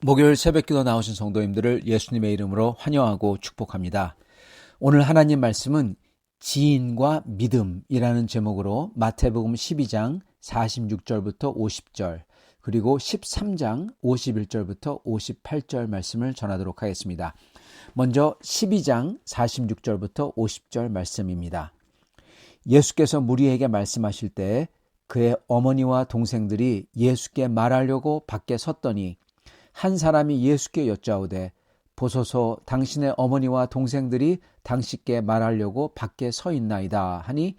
목요일 새벽기도 나오신 성도님들을 예수님의 이름으로 환영하고 축복합니다. 오늘 하나님 말씀은 지인과 믿음이라는 제목으로 마태복음 12장 46절부터 50절 그리고 13장 51절부터 58절 말씀을 전하도록 하겠습니다. 먼저 12장 46절부터 50절 말씀입니다. 예수께서 무리에게 말씀하실 때 그의 어머니와 동생들이 예수께 말하려고 밖에 섰더니 한 사람이 예수께 여짜오되 보소서 당신의 어머니와 동생들이 당신께 말하려고 밖에 서 있나이다 하니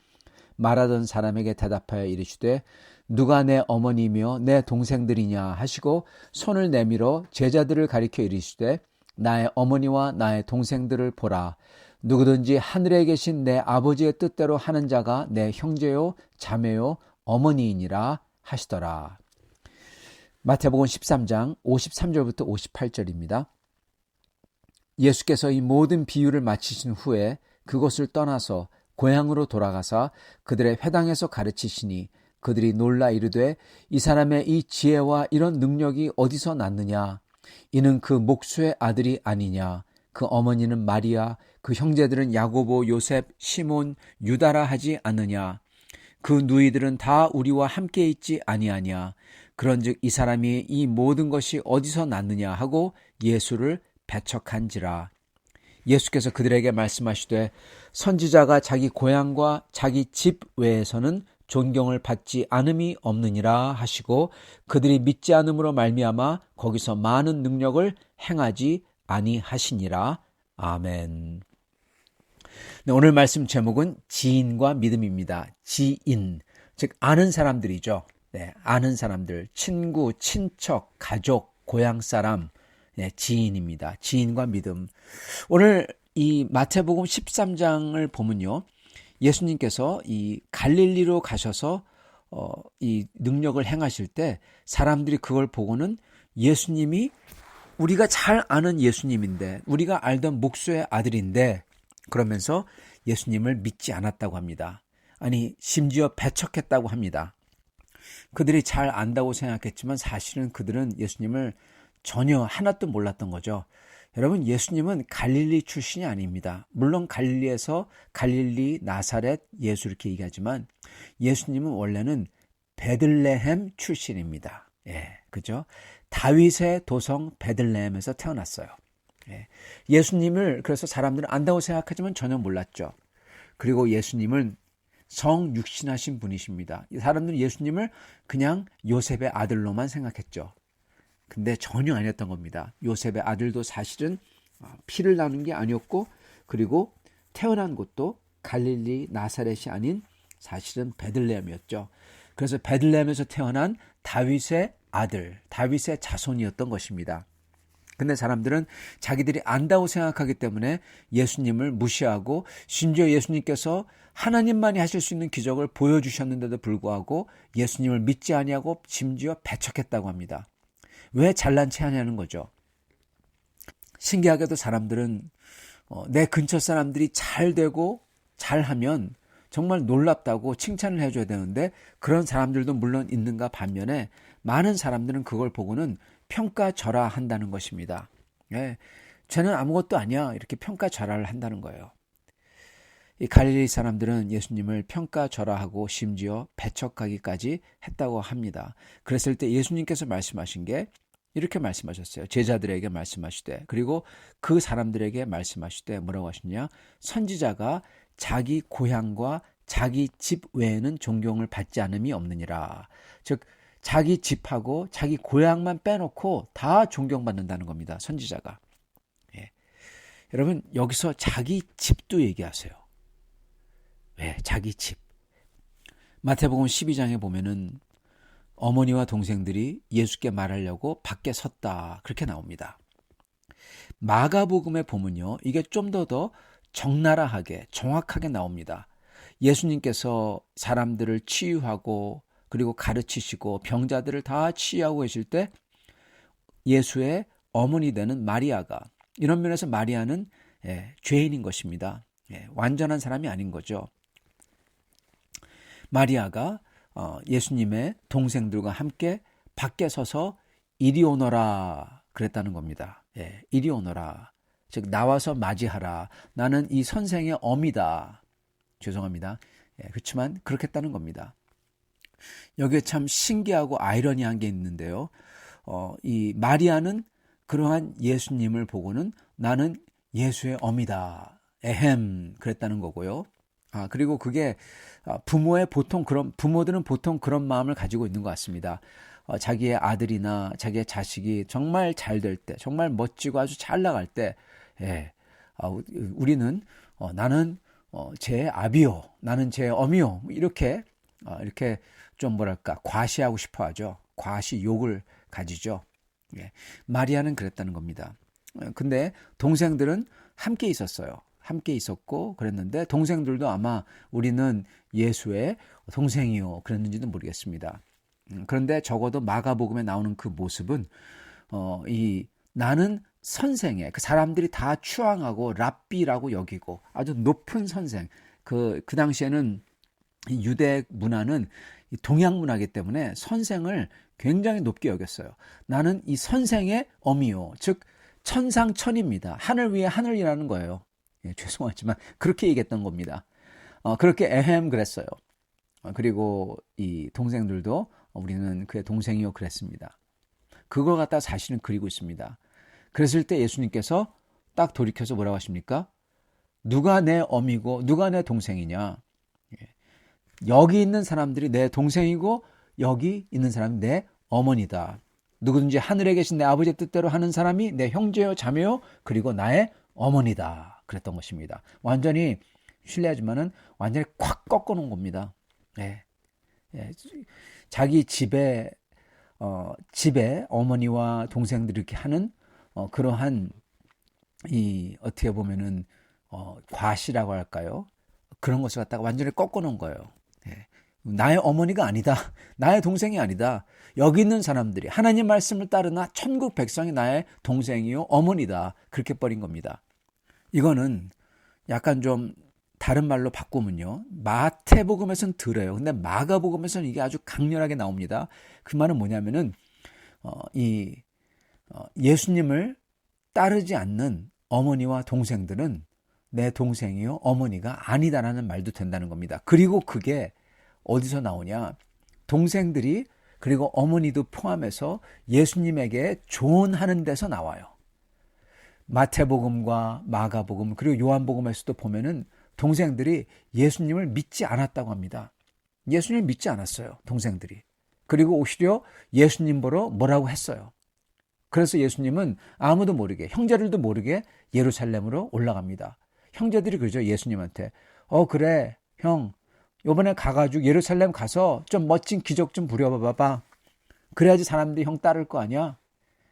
말하던 사람에게 대답하여 이르시되 누가 내 어머니며 내 동생들이냐 하시고 손을 내밀어 제자들을 가리켜 이르시되 나의 어머니와 나의 동생들을 보라. 누구든지 하늘에 계신 내 아버지의 뜻대로 하는 자가 내 형제요 자매요 어머니이니라 하시더라. 마태복음 13장 53절부터 58절입니다. 예수께서 이 모든 비유를 마치신 후에 그곳을 떠나서 고향으로 돌아가사 그들의 회당에서 가르치시니 그들이 놀라 이르되 이 사람의 이 지혜와 이런 능력이 어디서 났느냐? 이는 그 목수의 아들이 아니냐? 그 어머니는 마리아, 그 형제들은 야고보, 요셉, 시몬, 유다라 하지 않느냐? 그 누이들은 다 우리와 함께 있지 아니하냐? 그런즉 이 사람이 이 모든 것이 어디서 났느냐 하고 예수를 배척한지라. 예수께서 그들에게 말씀하시되 선지자가 자기 고향과 자기 집 외에서는 존경을 받지 않음이 없느니라 하시고 그들이 믿지 않음으로 말미암아 거기서 많은 능력을 행하지 아니하시니라. 아멘. 네, 오늘 말씀 제목은 지인과 믿음입니다. 지인, 즉 아는 사람들이죠. 네, 아는 사람들, 친구, 친척, 가족, 고향 사람, 네, 지인입니다. 지인과 믿음. 오늘 이 마태복음 13장을 보면요, 예수님께서 이 갈릴리로 가셔서 이 능력을 행하실 때 사람들이 그걸 보고는 예수님이 우리가 잘 아는 예수님인데, 우리가 알던 목수의 아들인데, 그러면서 예수님을 믿지 않았다고 합니다. 아니, 심지어 배척했다고 합니다. 그들이 잘 안다고 생각했지만 사실은 그들은 예수님을 전혀 하나도 몰랐던 거죠. 여러분, 예수님은 갈릴리 출신이 아닙니다. 물론 갈릴리에서 갈릴리, 나사렛, 예수 이렇게 얘기하지만 예수님은 원래는 베들레헴 출신입니다. 예, 그죠? 다윗의 도성 베들레헴에서 태어났어요. 예, 예수님을 그래서 사람들은 안다고 생각하지만 전혀 몰랐죠. 그리고 예수님은 성육신하신 분이십니다. 사람들은 예수님을 그냥 요셉의 아들로만 생각했죠. 근데 전혀 아니었던 겁니다. 요셉의 아들도 사실은 피를 나눈 게 아니었고, 그리고 태어난 곳도 갈릴리 나사렛이 아닌 사실은 베들레헴이었죠. 그래서 베들레헴에서 태어난 다윗의 아들, 다윗의 자손이었던 것입니다. 근데 사람들은 자기들이 안다고 생각하기 때문에 예수님을 무시하고, 심지어 예수님께서 하나님만이 하실 수 있는 기적을 보여주셨는데도 불구하고 예수님을 믿지 아니하고 심지어 배척했다고 합니다. 왜 잘난 체 하냐는 거죠. 신기하게도 사람들은 내 근처 사람들이 잘 되고 잘하면 정말 놀랍다고 칭찬을 해줘야 되는데, 그런 사람들도 물론 있는가 반면에 많은 사람들은 그걸 보고는 평가절하한다는 것입니다. 예, 쟤는 아무것도 아니야, 이렇게 평가절하를 한다는 거예요. 이 갈릴리 사람들은 예수님을 평가절하하고 심지어 배척하기까지 했다고 합니다. 그랬을 때 예수님께서 말씀하신 게 이렇게 말씀하셨어요. 제자들에게 말씀하시되, 그리고 그 사람들에게 말씀하시되 뭐라고 하시냐? 선지자가 자기 고향과 자기 집 외에는 존경을 받지 않음이 없느니라. 즉 자기 집하고 자기 고향만 빼놓고 다 존경받는다는 겁니다. 선지자가. 예. 여러분, 여기서 자기 집도 얘기하세요. 왜? 자기 집. 마태복음 12장에 보면은 어머니와 동생들이 예수께 말하려고 밖에 섰다, 그렇게 나옵니다. 마가복음에 보면요, 이게 좀 더 적나라하게 정확하게 나옵니다. 예수님께서 사람들을 치유하고 그리고 가르치시고 병자들을 다 치유하고 계실 때 예수의 어머니 되는 마리아가, 이런 면에서 마리아는 죄인인 것입니다. 완전한 사람이 아닌 거죠. 마리아가 예수님의 동생들과 함께 밖에 서서 이리 오너라, 그랬다는 겁니다. 예, 이리 오너라. 즉 나와서 맞이하라. 나는 이 선생의 어미다. 죄송합니다. 예, 그렇지만 그렇게 했다는 겁니다. 여기에 참 신기하고 아이러니한 게 있는데요. 이 마리아는 그러한 예수님을 보고는 나는 예수의 어미다. 에헴 그랬다는 거고요. 그리고 그게 부모들은 보통 그런 마음을 가지고 있는 것 같습니다. 자기의 아들이나 자기의 자식이 정말 잘 될 때, 정말 멋지고 아주 잘 나갈 때, 우리는 나는 제 아비요, 나는 제 어미요, 이렇게 좀 뭐랄까 과시하고 싶어하죠. 과시욕을 가지죠. 예. 마리아는 그랬다는 겁니다. 근데 동생들은 함께 있었어요. 함께 있었고 그랬는데 동생들도 아마 우리는 예수의 동생이요 그랬는지도 모르겠습니다. 그런데 적어도 마가복음에 나오는 그 모습은 나는 선생의 그 사람들이 다 추앙하고 랍비라고 여기고 아주 높은 선생 그 당시에는 유대 문화는 동양 문화이기 때문에 선생을 굉장히 높게 여겼어요. 나는 이 선생의 어미요. 즉 천상천입니다. 하늘 위에 하늘이라는 거예요. 예, 죄송하지만 그렇게 얘기했던 겁니다. 그렇게 에헴 그랬어요. 그리고 이 동생들도 우리는 그의 동생이요 그랬습니다. 그걸 갖다 사실은 그리고 있습니다. 그랬을 때 예수님께서 딱 돌이켜서 뭐라고 하십니까? 누가 내 어미고 누가 내 동생이냐? 여기 있는 사람들이 내 동생이고 여기 있는 사람이 내 어머니다. 누구든지 하늘에 계신 내 아버지의 뜻대로 하는 사람이 내 형제요 자매요 그리고 나의 어머니다. 그랬던 것입니다. 완전히 실례하지만은 완전히 콱 꺾어놓은 겁니다. 예. 예. 자기 집에 어머니와 동생들이 이렇게 하는 그러한 이 어떻게 보면은 과시라고 할까요? 그런 것을 갖다가 완전히 꺾어놓은 거예요. 예. 나의 어머니가 아니다. 나의 동생이 아니다. 여기 있는 사람들이 하나님 말씀을 따르나 천국 백성이 나의 동생이요 어머니다. 그렇게 버린 겁니다. 이거는 약간 좀 다른 말로 바꾸면요. 마태복음에서는 덜해요. 근데 마가복음에서는 이게 아주 강렬하게 나옵니다. 그 말은 뭐냐면은 예수님을 따르지 않는 어머니와 동생들은 내 동생이요 어머니가 아니다라는 말도 된다는 겁니다. 그리고 그게 어디서 나오냐? 동생들이 그리고 어머니도 포함해서 예수님에게 조언하는 데서 나와요. 마태복음과 마가복음 그리고 요한복음에서도 보면은 동생들이 예수님을 믿지 않았다고 합니다. 예수님을 믿지 않았어요. 동생들이. 그리고 오히려 예수님 보러 뭐라고 했어요. 그래서 예수님은 아무도 모르게 형제들도 모르게 예루살렘으로 올라갑니다. 형제들이 그러죠. 예수님한테 그래 형 이번에 가가지고 예루살렘 가서 좀 멋진 기적 좀 부려봐봐. 그래야지 사람들이 형 따를 거 아니야.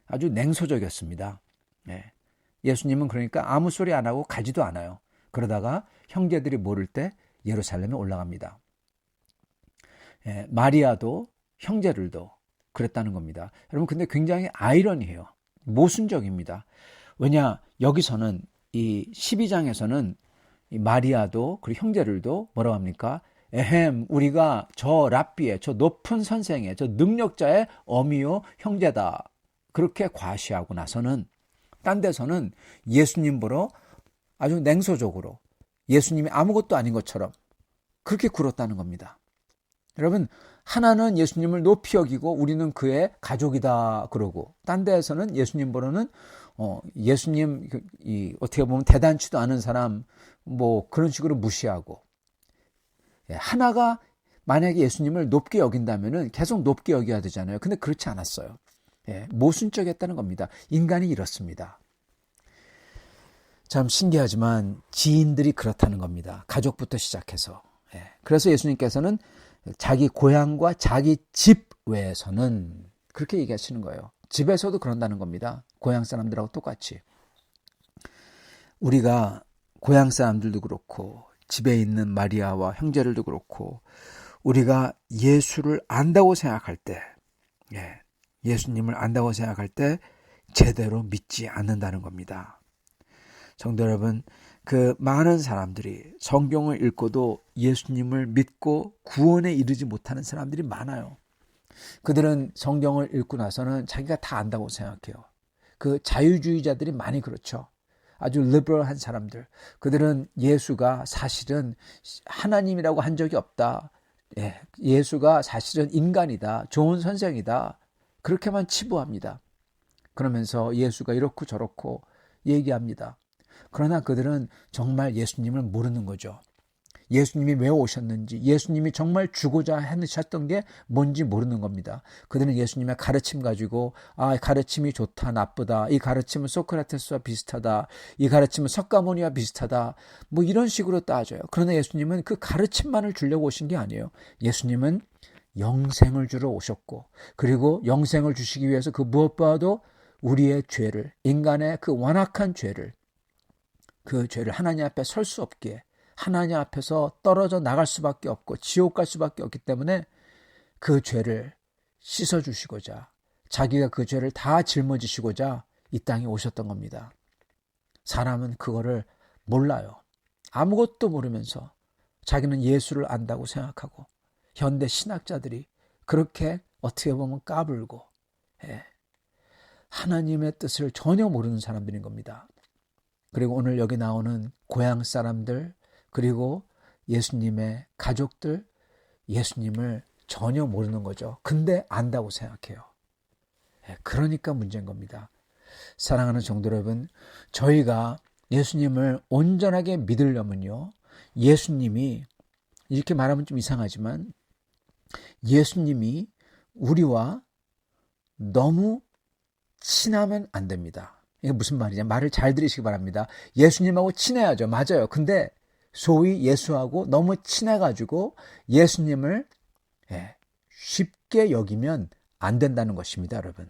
아주 냉소적이었습니다. 네. 예수님은 그러니까 아무 소리 안 하고 가지도 않아요. 그러다가 형제들이 모를 때 예루살렘에 올라갑니다. 예, 마리아도 형제들도 그랬다는 겁니다. 여러분 근데 굉장히 아이러니해요. 모순적입니다. 왜냐 여기서는 이 12장에서는 이 마리아도 그리고 형제들도 뭐라고 합니까? 에헴 우리가 저 랍비의 저 높은 선생의 저 능력자의 어미요 형제다. 그렇게 과시하고 나서는 딴 데서는 예수님 보러 아주 냉소적으로 예수님이 아무것도 아닌 것처럼 그렇게 굴었다는 겁니다. 여러분 하나는 예수님을 높이 여기고 우리는 그의 가족이다 그러고 딴 데에서는 예수님 보러는 예수님 어떻게 보면 대단치도 않은 사람 뭐 그런 식으로 무시하고 하나가 만약에 예수님을 높게 여긴다면은 계속 높게 여겨야 되잖아요. 근데 그렇지 않았어요. 모순적이었다는 겁니다. 인간이 이렇습니다. 참 신기하지만 지인들이 그렇다는 겁니다. 가족부터 시작해서. 그래서 예수님께서는 자기 고향과 자기 집 외에서는 그렇게 얘기하시는 거예요. 집에서도 그런다는 겁니다. 고향 사람들하고 똑같이. 우리가 고향 사람들도 그렇고 집에 있는 마리아와 형제들도 그렇고 우리가 예수를 안다고 생각할 때 예수님을 안다고 생각할 때 제대로 믿지 않는다는 겁니다. 성도 여러분, 그 많은 사람들이 성경을 읽고도 예수님을 믿고 구원에 이르지 못하는 사람들이 많아요. 그들은 성경을 읽고 나서는 자기가 다 안다고 생각해요. 그 자유주의자들이 많이 그렇죠. 아주 리버럴한 사람들. 그들은 예수가 사실은 하나님이라고 한 적이 없다. 예수가 사실은 인간이다. 좋은 선생이다. 그렇게만 치부합니다. 그러면서 예수가 이렇고 저렇고 얘기합니다. 그러나 그들은 정말 예수님을 모르는 거죠. 예수님이 왜 오셨는지, 예수님이 정말 주고자 하셨던 게 뭔지 모르는 겁니다. 그들은 예수님의 가르침 가지고 가르침이 좋다, 나쁘다, 이 가르침은 소크라테스와 비슷하다, 이 가르침은 석가모니와 비슷하다, 뭐 이런 식으로 따져요. 그러나 예수님은 그 가르침만을 주려고 오신 게 아니에요. 예수님은 영생을 주러 오셨고, 그리고 영생을 주시기 위해서 그 무엇보다도 우리의 죄를, 인간의 그 완악한 죄를, 그 죄를 하나님 앞에 설 수 없게, 하나님 앞에서 떨어져 나갈 수밖에 없고 지옥 갈 수밖에 없기 때문에 그 죄를 씻어주시고자, 자기가 그 죄를 다 짊어지시고자 이 땅에 오셨던 겁니다. 사람은 그거를 몰라요. 아무것도 모르면서 자기는 예수를 안다고 생각하고, 현대 신학자들이 그렇게 어떻게 보면 까불고, 하나님의 뜻을 전혀 모르는 사람들인 겁니다. 그리고 오늘 여기 나오는 고향 사람들, 그리고 예수님의 가족들, 예수님을 전혀 모르는 거죠. 근데 안다고 생각해요. 그러니까 문제인 겁니다. 사랑하는 성도 여러분, 저희가 예수님을 온전하게 믿으려면요, 예수님이, 이렇게 말하면 좀 이상하지만, 예수님이 우리와 너무 친하면 안 됩니다. 이게 무슨 말이냐? 말을 잘 들으시기 바랍니다. 예수님하고 친해야죠. 맞아요. 근데 소위 예수하고 너무 친해가지고 예수님을 쉽게 여기면 안 된다는 것입니다, 여러분.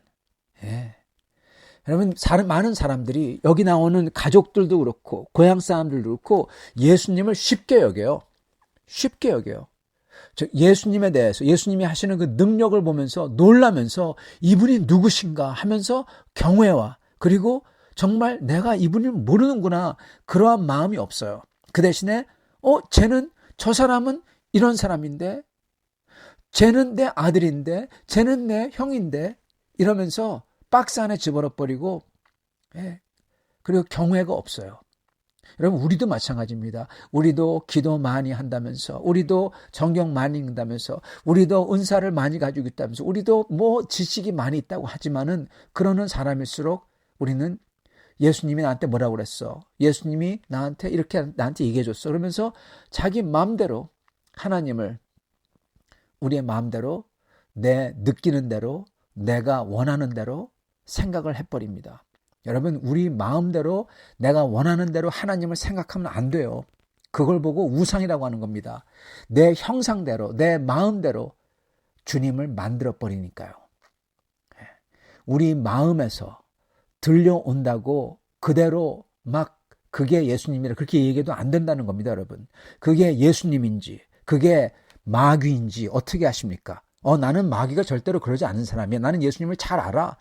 여러분, 많은 사람들이, 여기 나오는 가족들도 그렇고 고향 사람들도 그렇고 예수님을 쉽게 여겨요. 쉽게 여겨요. 예수님에 대해서, 예수님이 하시는 그 능력을 보면서 놀라면서 이분이 누구신가 하면서 경외와, 그리고 정말 내가 이분을 모르는구나, 그러한 마음이 없어요. 그 대신에 저 사람은 이런 사람인데, 쟤는 내 아들인데, 쟤는 내 형인데, 이러면서 박스 안에 집어넣어버리고, 그리고 경외가 없어요. 여러분, 우리도 마찬가지입니다. 우리도 기도 많이 한다면서, 우리도 성경 많이 읽는다면서, 우리도 은사를 많이 가지고 있다면서, 우리도 뭐 지식이 많이 있다고 하지만은, 그러는 사람일수록 우리는 예수님이 나한테 뭐라고 그랬어? 예수님이 나한테 이렇게 나한테 얘기해줬어. 그러면서 자기 마음대로 하나님을 우리의 마음대로, 내 느끼는 대로, 내가 원하는 대로 생각을 해버립니다. 여러분, 우리 마음대로, 내가 원하는 대로 하나님을 생각하면 안 돼요. 그걸 보고 우상이라고 하는 겁니다. 내 형상대로, 내 마음대로 주님을 만들어버리니까요. 우리 마음에서 들려온다고 그대로 막 그게 예수님이라 그렇게 얘기해도 안 된다는 겁니다, 여러분. 그게 예수님인지, 그게 마귀인지 어떻게 아십니까? 나는 마귀가 절대로 그러지 않은 사람이야. 나는 예수님을 잘 알아.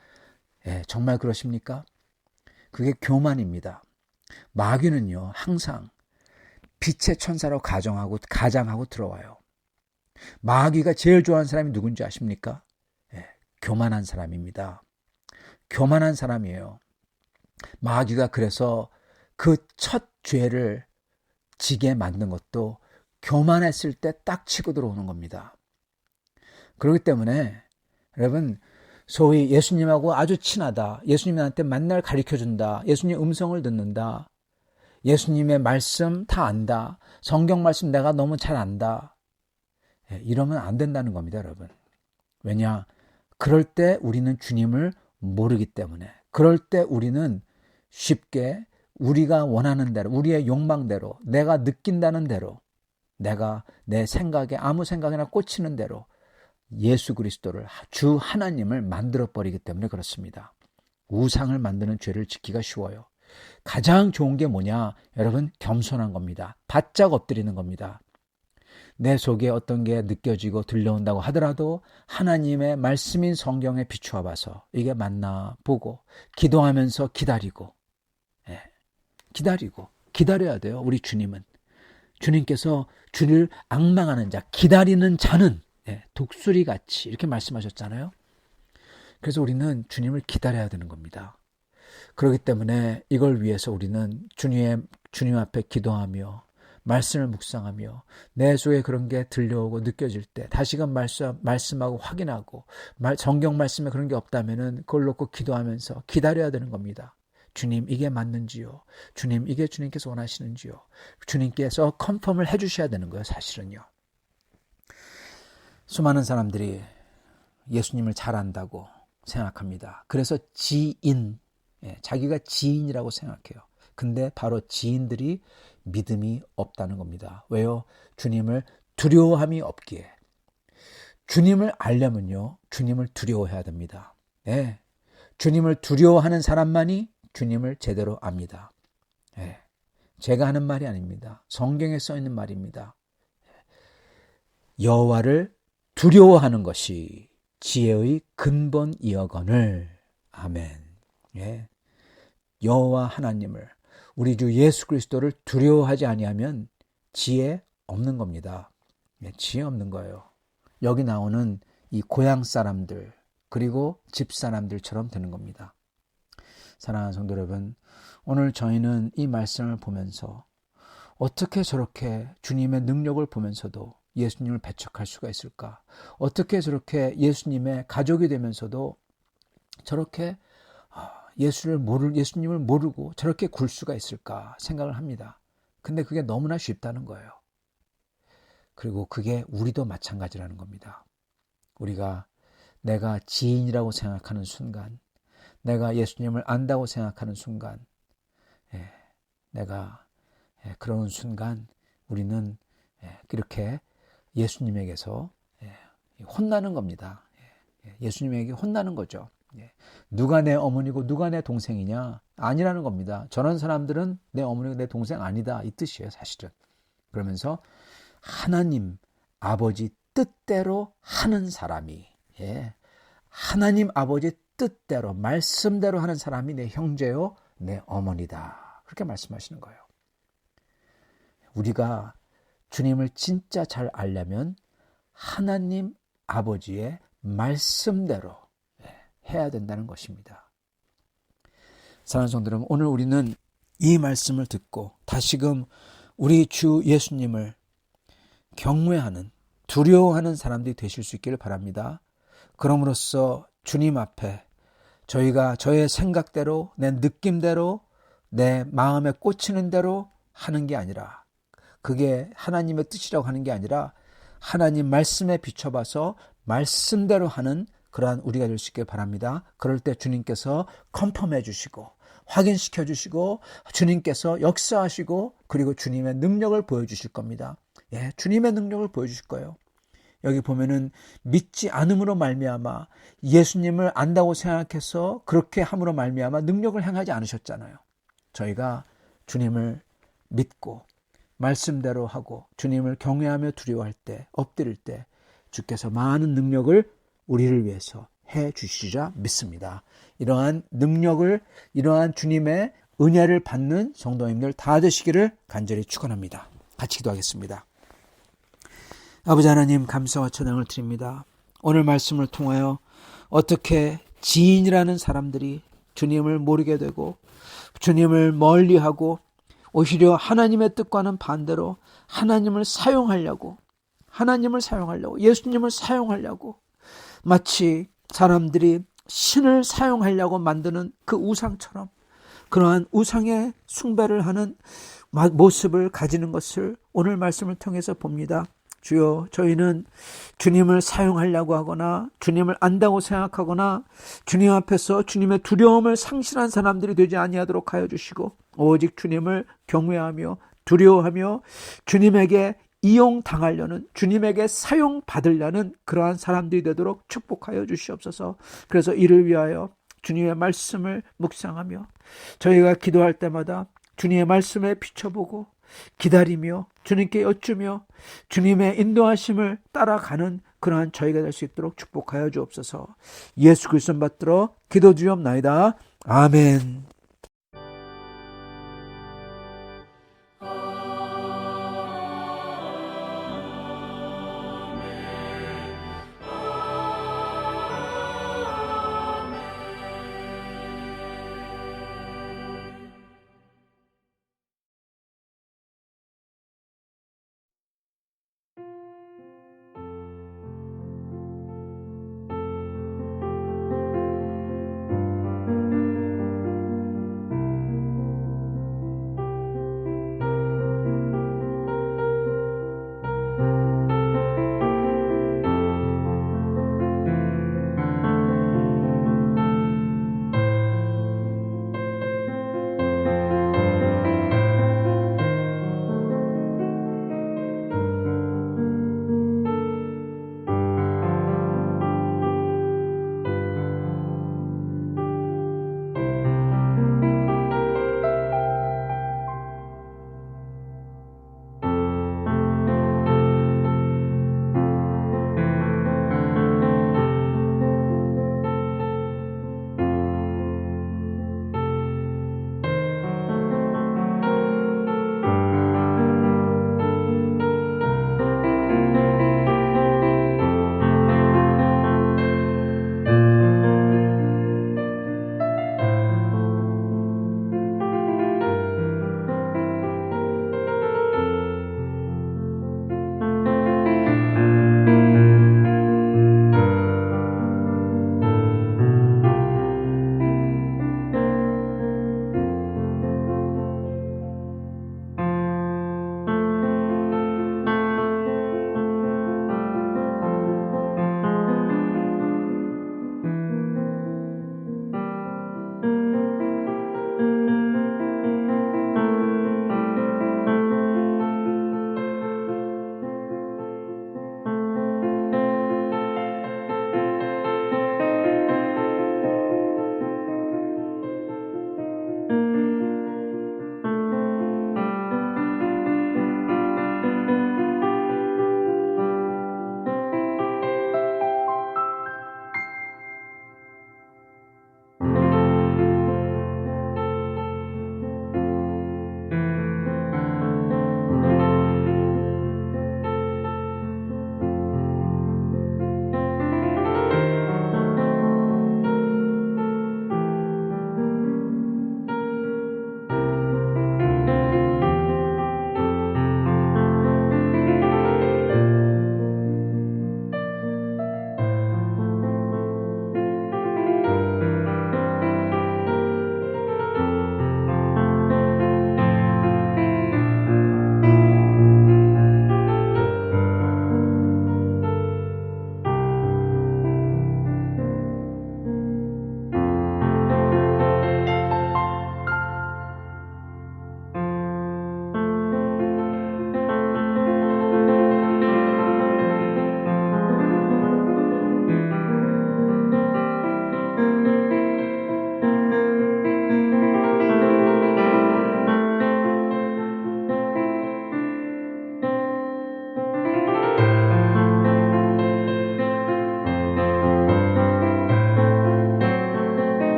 정말 그러십니까? 그게 교만입니다. 마귀는요, 항상 빛의 천사로 가장하고 들어와요. 마귀가 제일 좋아하는 사람이 누군지 아십니까? 교만한 사람입니다. 교만한 사람이에요. 마귀가 그래서 그 첫 죄를 지게 만든 것도 교만했을 때 딱 치고 들어오는 겁니다. 그렇기 때문에 여러분, 소위 예수님하고 아주 친하다, 예수님이 나한테 맨날 가르쳐준다, 예수님 음성을 듣는다, 예수님의 말씀 다 안다, 성경 말씀 내가 너무 잘 안다, 이러면 안 된다는 겁니다, 여러분. 왜냐? 그럴 때 우리는 주님을 모르기 때문에, 그럴 때 우리는 쉽게 우리가 원하는 대로, 우리의 욕망대로, 내가 느낀다는 대로, 내가 내 생각에 아무 생각이나 꽂히는 대로 예수 그리스도를, 주 하나님을 만들어버리기 때문에 그렇습니다. 우상을 만드는 죄를 짓기가 쉬워요. 가장 좋은 게 뭐냐? 여러분, 겸손한 겁니다. 바짝 엎드리는 겁니다. 내 속에 어떤 게 느껴지고 들려온다고 하더라도 하나님의 말씀인 성경에 비추어 봐서 이게 맞나 보고, 기도하면서 기다리고, 기다려야 돼요. 우리 주님은. 주님께서 주를 앙망하는 자, 기다리는 자는 독수리같이, 이렇게 말씀하셨잖아요. 그래서 우리는 주님을 기다려야 되는 겁니다. 그렇기 때문에 이걸 위해서 우리는 주님 앞에 기도하며 말씀을 묵상하며 내 속에 그런 게 들려오고 느껴질 때 다시금 말씀하고 확인하고 성경 말씀에 그런 게 없다면은 그걸 놓고 기도하면서 기다려야 되는 겁니다. 주님 이게 맞는지요? 주님 이게 주님께서 원하시는지요? 주님께서 컨펌을 해주셔야 되는 거예요. 사실은요. 수많은 사람들이 예수님을 잘 안다고 생각합니다. 그래서 지인, 자기가 지인이라고 생각해요. 근데 바로 지인들이 믿음이 없다는 겁니다. 왜요? 주님을 두려워함이 없기에. 주님을 알려면요, 주님을 두려워해야 됩니다. 네. 주님을 두려워하는 사람만이 주님을 제대로 압니다. 네. 제가 하는 말이 아닙니다. 성경에 써 있는 말입니다. 여호와를 두려워하는 것이 지혜의 근본이여거늘. 아멘. 예. 여호와 하나님을, 우리 주 예수 그리스도를 두려워하지 아니하면 지혜 없는 겁니다. 예, 지혜 없는 거예요. 여기 나오는 이 고향 사람들 그리고 집 사람들처럼 되는 겁니다. 사랑하는 성도 여러분, 오늘 저희는 이 말씀을 보면서 어떻게 저렇게 주님의 능력을 보면서도 예수님을 배척할 수가 있을까? 어떻게 저렇게 예수님의 가족이 되면서도 저렇게 예수님을 모르고 저렇게 굴 수가 있을까 생각을 합니다. 근데 그게 너무나 쉽다는 거예요. 그리고 그게 우리도 마찬가지라는 겁니다. 우리가 내가 지인이라고 생각하는 순간, 내가 예수님을 안다고 생각하는 순간, 내가 그런 순간 우리는 이렇게 예수님에게서 혼나는 겁니다. 예수님에게 혼나는 거죠. 누가 내 어머니고 누가 내 동생이냐? 아니라는 겁니다. 저런 사람들은 내 어머니고 내 동생 아니다, 이 뜻이에요, 사실은. 그러면서 하나님 아버지 뜻대로 하는 사람이, 하나님 아버지 뜻대로 말씀대로 하는 사람이 내 형제요 내 어머니다, 그렇게 말씀하시는 거예요. 우리가 주님을 진짜 잘 알려면 하나님 아버지의 말씀대로 해야 된다는 것입니다. 사랑하는 성도 여러분, 오늘 우리는 이 말씀을 듣고 다시금 우리 주 예수님을 경외하는, 두려워하는 사람들이 되실 수 있기를 바랍니다. 그럼으로써 주님 앞에 저희가 저의 생각대로, 내 느낌대로, 내 마음에 꽂히는 대로 하는 게 아니라, 그게 하나님의 뜻이라고 하는 게 아니라 하나님 말씀에 비춰봐서 말씀대로 하는 그러한 우리가 될 수 있길 바랍니다. 그럴 때 주님께서 컨펌해 주시고 확인시켜 주시고 주님께서 역사하시고 그리고 주님의 능력을 보여주실 겁니다. 주님의 능력을 보여주실 거예요. 여기 보면은 믿지 않음으로 말미암아, 예수님을 안다고 생각해서 그렇게 함으로 말미암아 능력을 행하지 않으셨잖아요. 저희가 주님을 믿고 말씀대로 하고 주님을 경외하며 두려워할 때, 엎드릴 때 주께서 많은 능력을 우리를 위해서 해 주시리라 믿습니다. 이러한 능력을, 이러한 주님의 은혜를 받는 성도님들 다 되시기를 간절히 축원합니다. 같이 기도하겠습니다. 아버지 하나님, 감사와 찬양을 드립니다. 오늘 말씀을 통하여 어떻게 지인이라는 사람들이 주님을 모르게 되고 주님을 멀리하고 오히려 하나님의 뜻과는 반대로 하나님을 사용하려고, 예수님을 사용하려고, 마치 사람들이 신을 사용하려고 만드는 그 우상처럼 그러한 우상의 숭배를 하는 모습을 가지는 것을 오늘 말씀을 통해서 봅니다. 주여, 저희는 주님을 사용하려고 하거나 주님을 안다고 생각하거나 주님 앞에서 주님의 두려움을 상실한 사람들이 되지 아니하도록 하여 주시고, 오직 주님을 경외하며 두려워하며 주님에게 이용당하려는, 주님에게 사용받으려는 그러한 사람들이 되도록 축복하여 주시옵소서. 그래서 이를 위하여 주님의 말씀을 묵상하며 저희가 기도할 때마다 주님의 말씀에 비춰보고 기다리며 주님께 여쭈며 주님의 인도하심을 따라가는 그러한 저희가 될 수 있도록 축복하여 주옵소서. 예수 그리스도 받들어 기도드리옵나이다. 아멘.